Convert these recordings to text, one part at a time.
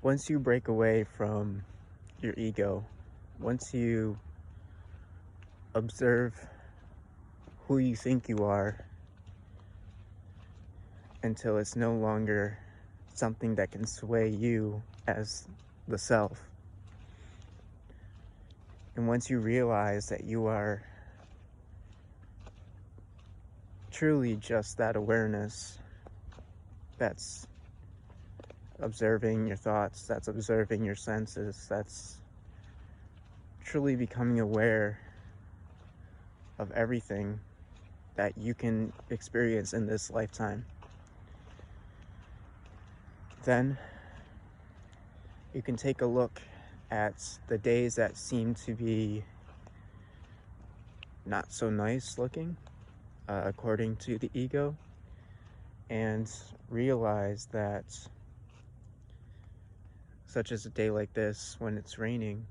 once you break away from your ego, once you observe who you think you are until it's no longer something that can sway you as the self. And once you realize that you are truly just that awareness that's observing your thoughts, that's observing your senses, that's truly becoming aware of everything that you can experience in this lifetime, then you can take a look at the days that seem to be not so nice looking, according to the ego, and realize that, such as a day like this when it's raining,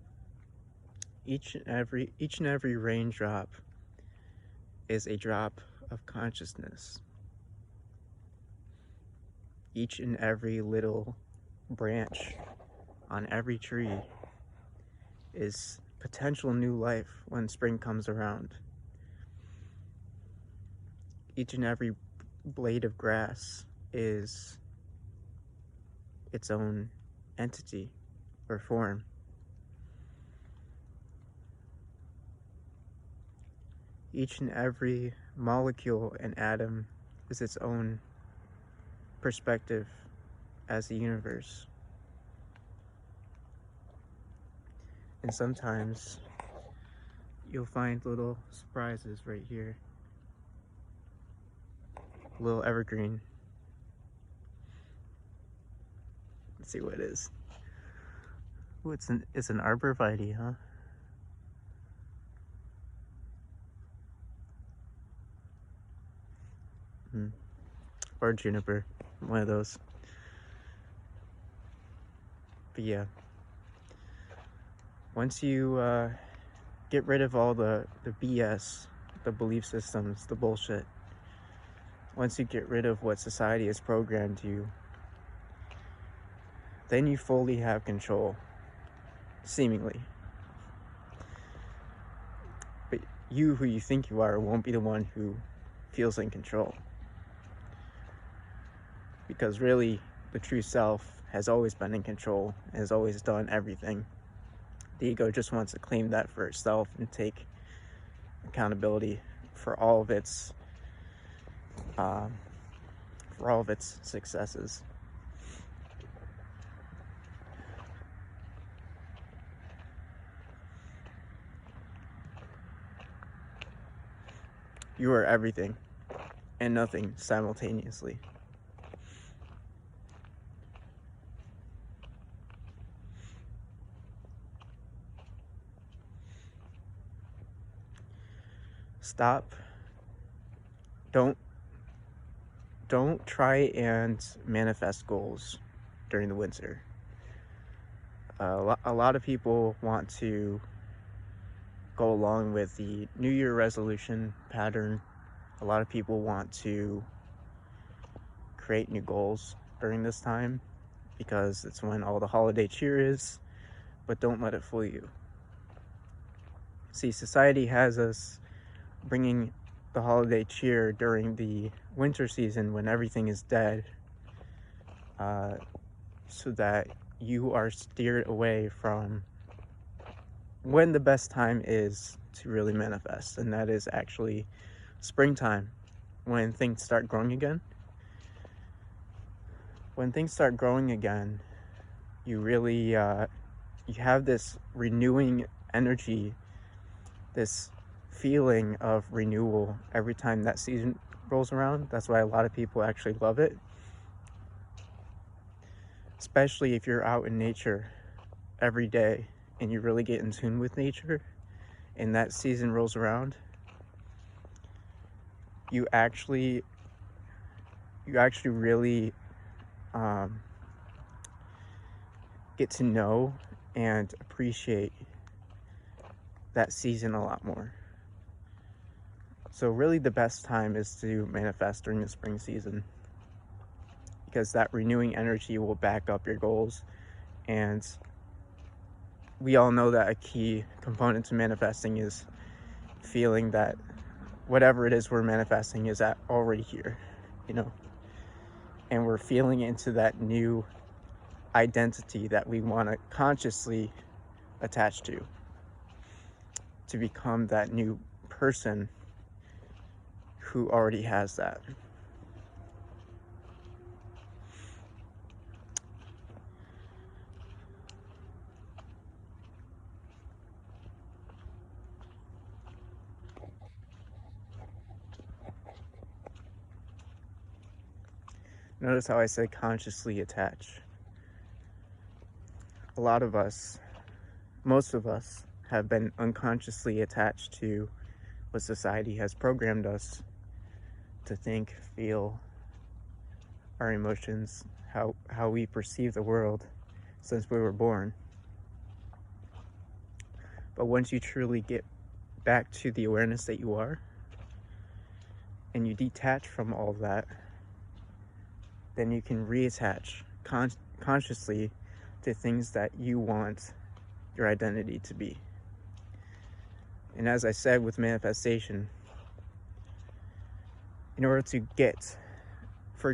each and every raindrop is a drop of consciousness. Each and every little branch on every tree is potential new life when spring comes around. Each and every blade of grass is its own entity or form. Each and every molecule and atom is its own perspective as the universe. And sometimes you'll find little surprises right here. A little evergreen. Let's see what it is. Ooh, it's an arborvitae, huh? Or juniper, one of those. But yeah, once you get rid of all the BS, the belief systems, the bullshit, once you get rid of what society has programmed you, then you fully have control, seemingly. But you, who you think you are, won't be the one who feels in control. Because really, the true self has always been in control, has always done everything. The ego just wants to claim that for itself and take accountability for all of its successes. You are everything and nothing simultaneously. Stop. Don't try and manifest goals during the winter. A lot of people want to go along with the New Year resolution pattern. A lot of people want to create new goals during this time because it's when all the holiday cheer is, but don't let it fool you. See, society has us bringing the holiday cheer during the winter season when everything is dead, so that you are steered away from when the best time is to really manifest, and that is actually springtime, when things start growing again. When things start growing again, you really you have this renewing energy, this feeling of renewal every time that season rolls around. That's why a lot of people actually love it, especially if you're out in nature every day and you really get in tune with nature and that season rolls around. You actually really get to know and appreciate that season a lot more. So really the best time is to manifest during the spring season, because that renewing energy will back up your goals And we all know that a key component to manifesting is feeling that whatever it is we're manifesting is already here, you know, and we're feeling into that new identity that we want to consciously attach to become that new person who already has that. Notice how I said consciously attach. A lot of us, most of us, have been unconsciously attached to what society has programmed us to think, feel, our emotions, how we perceive the world since we were born. But once you truly get back to the awareness that you are, and you detach from all that, then you can reattach consciously to things that you want your identity to be. And as I said with manifestation, in order to get, for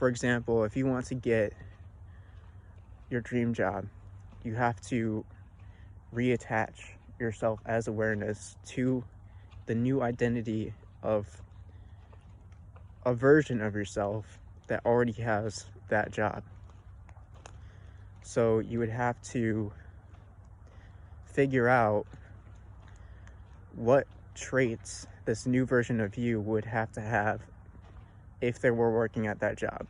example, if you want to get your dream job, you have to reattach yourself as awareness to the new identity of a version of yourself that already has that job. So you would have to figure out what traits this new version of you would have to have if they were working at that job.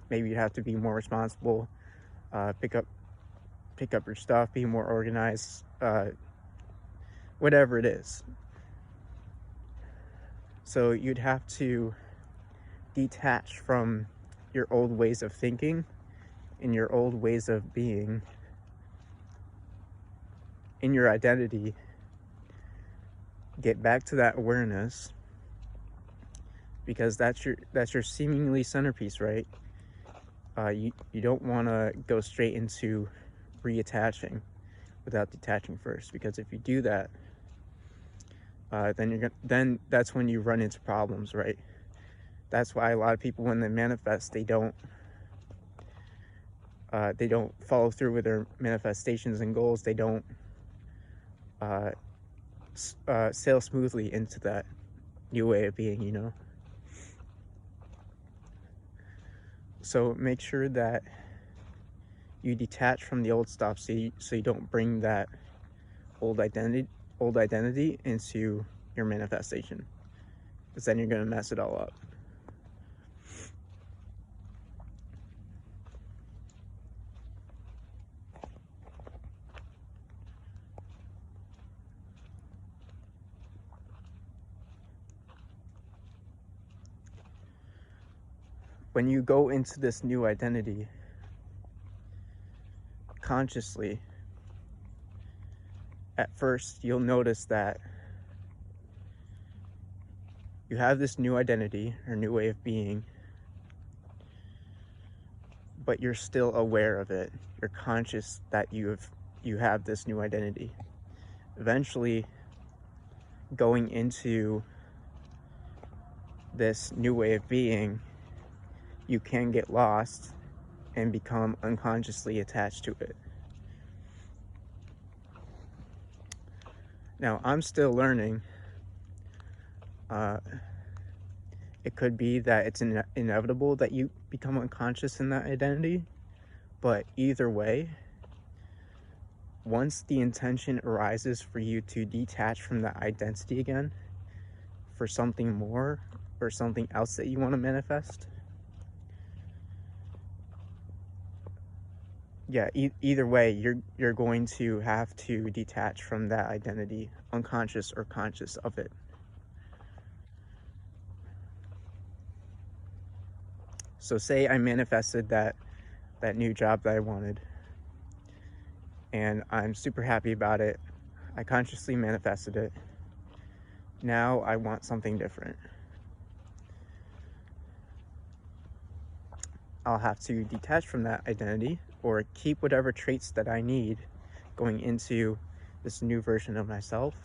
Maybe you'd have to be more responsible, pick up your stuff, be more organized, whatever it is. So you'd have to detach from your old ways of thinking and your old ways of being in your identity, get back to that awareness, because that's your seemingly centerpiece, right? You don't want to go straight into reattaching without detaching first, because if you do that, then that's when you run into problems, right? That's why a lot of people, when they manifest, they don't follow through with their manifestations and goals. They don't sail smoothly into that new way of being, you know. So make sure that you detach from the old stuff, so you don't bring that old identity into your manifestation, because then you're going to mess it all up. When you go into this new identity consciously, at first you'll notice that you have this new identity or new way of being, but you're still aware of it. You're conscious that you have this new identity. Eventually, going into this new way of being, you can get lost and become unconsciously attached to it. Now, I'm still learning. It could be that it's inevitable that you become unconscious in that identity, but either way, once the intention arises for you to detach from that identity again for something more or something else that you want to manifest, yeah, either way, you're going to have to detach from that identity, unconscious or conscious of it. So say I manifested that new job that I wanted, and I'm super happy about it. I consciously manifested it. Now I want something different. I'll have to detach from that identity, or keep whatever traits that I need going into this new version of myself,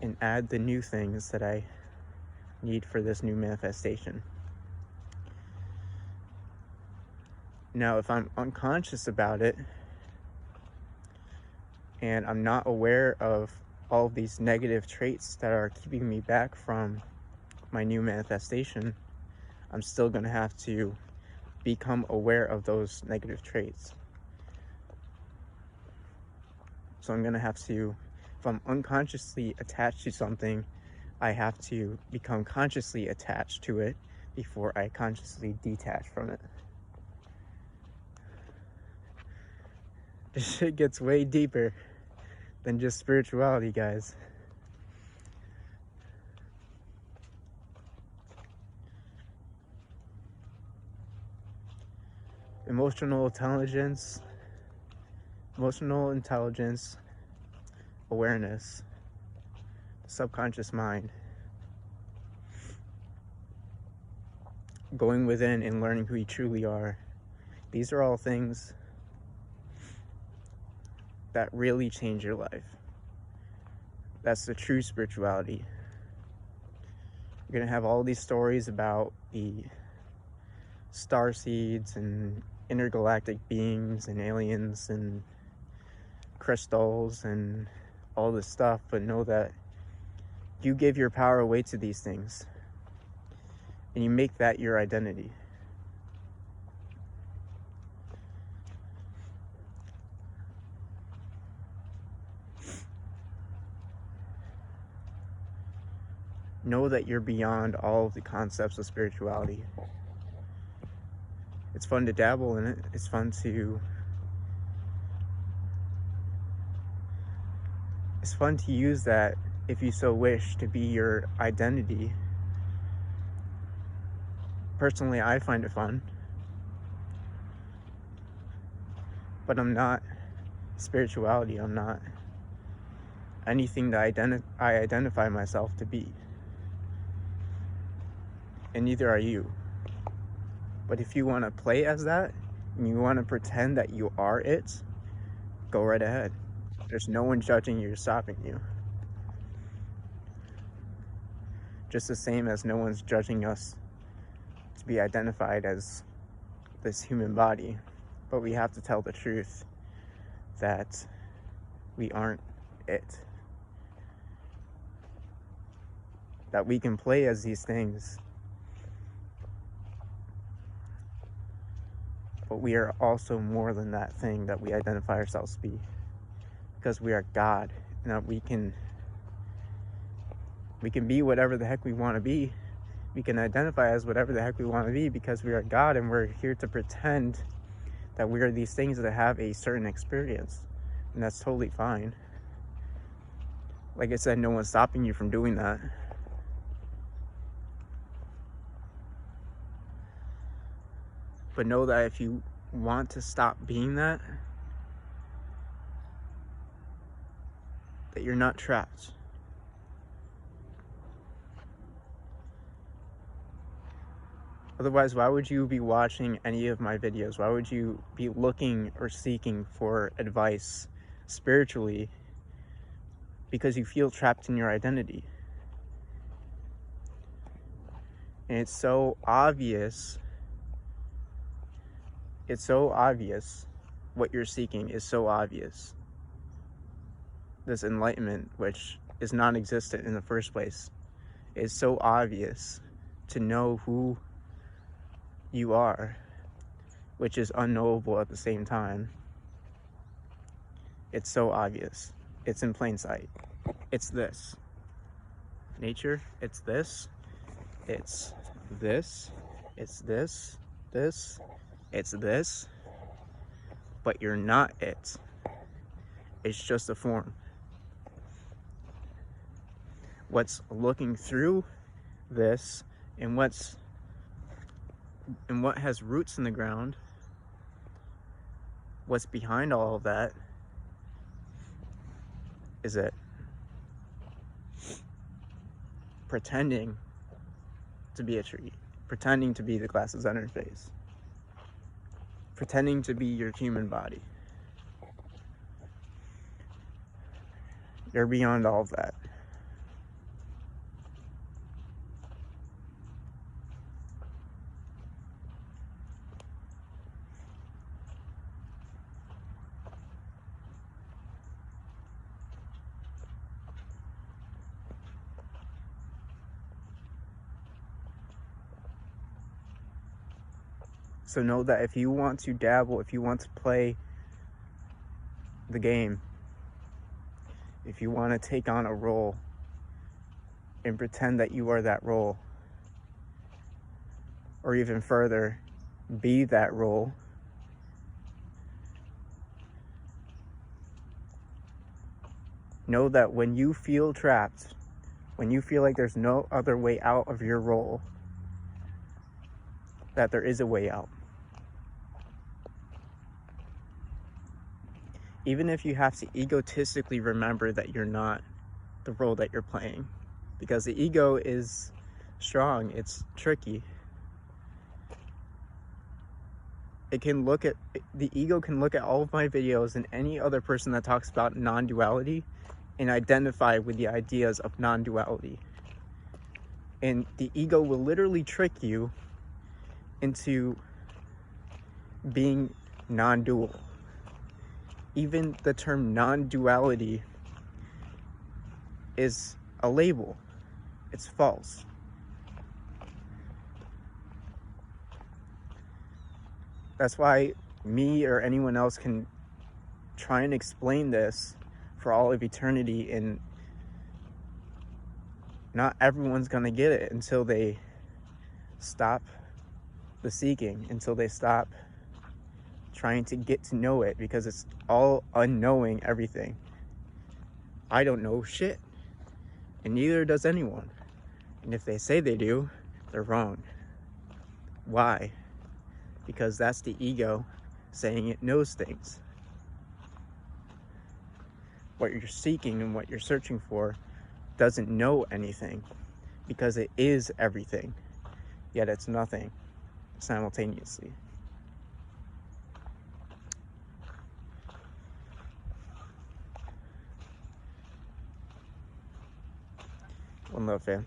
and add the new things that I need for this new manifestation. Now, if I'm unconscious about it and I'm not aware of all of these negative traits that are keeping me back from my new manifestation, I'm still going to have to become aware of those negative traits. So I'm going to have to, if I'm unconsciously attached to something, I have to become consciously attached to it before I consciously detach from it. This shit gets way deeper than just spirituality, guys. Emotional intelligence, awareness, subconscious mind, going within and learning who you truly are. These are all things that really change your life. That's the true spirituality. You're gonna have all these stories about the star seeds and intergalactic beings and aliens and crystals and all this stuff, but know that you give your power away to these things and you make that your identity. Know that you're beyond all of the concepts of spirituality. It's fun to dabble in it. It's fun to use that, if you so wish, to be your identity. Personally, I find it fun, but I'm not spirituality. I'm not anything that I identify myself to be, and neither are you. But if you want to play as that and you want to pretend that you are it, go right ahead. There's no one judging you or stopping you. Just the same as no one's judging us to be identified as this human body. But we have to tell the truth that we aren't it. That we can play as these things, but we are also more than that thing that we identify ourselves to be, because we are God, and that we can be whatever the heck we want to be. We can identify as whatever the heck we want to be, because we are God, and we're here to pretend that we are these things that have a certain experience, and that's totally fine. Like I said, no one's stopping you from doing that. But know that if you want to stop being that you're not trapped. Otherwise, why would you be watching any of my videos? Why would you be looking or seeking for advice spiritually? Because you feel trapped in your identity. And it's so obvious. It's so obvious. What you're seeking is so obvious. This enlightenment, which is non-existent in the first place, is so obvious to know who you are, which is unknowable at the same time. It's so obvious. It's in plain sight. It's this. Nature, it's this. It's this. It's this. This. It's this. But you're not it. It's just a form. What's looking through this and what has roots in the ground, what's behind all of that is it. Pretending to be a tree, pretending to be the glass of interface. pretending to be your human body. You're beyond all of that. So know that if you want to dabble, if you want to play the game, if you want to take on a role and pretend that you are that role, or even further, be that role, know that when you feel trapped, when you feel like there's no other way out of your role, that there is a way out. Even if you have to egotistically remember that you're not the role that you're playing, because the ego is strong, it's tricky. The ego can look at all of my videos and any other person that talks about non-duality and identify with the ideas of non-duality. And the ego will literally trick you into being non-dual. Even the term non-duality is a label. It's false. That's why me or anyone else can try and explain this for all of eternity, and not everyone's gonna get it until they stop the seeking, until they stop trying to get to know it, because it's all unknowing everything. I don't know shit, and neither does anyone. And if they say they do, they're wrong. Why? Because that's the ego saying it knows things. What you're seeking and what you're searching for doesn't know anything, because it is everything, yet it's nothing simultaneously. One love, fam.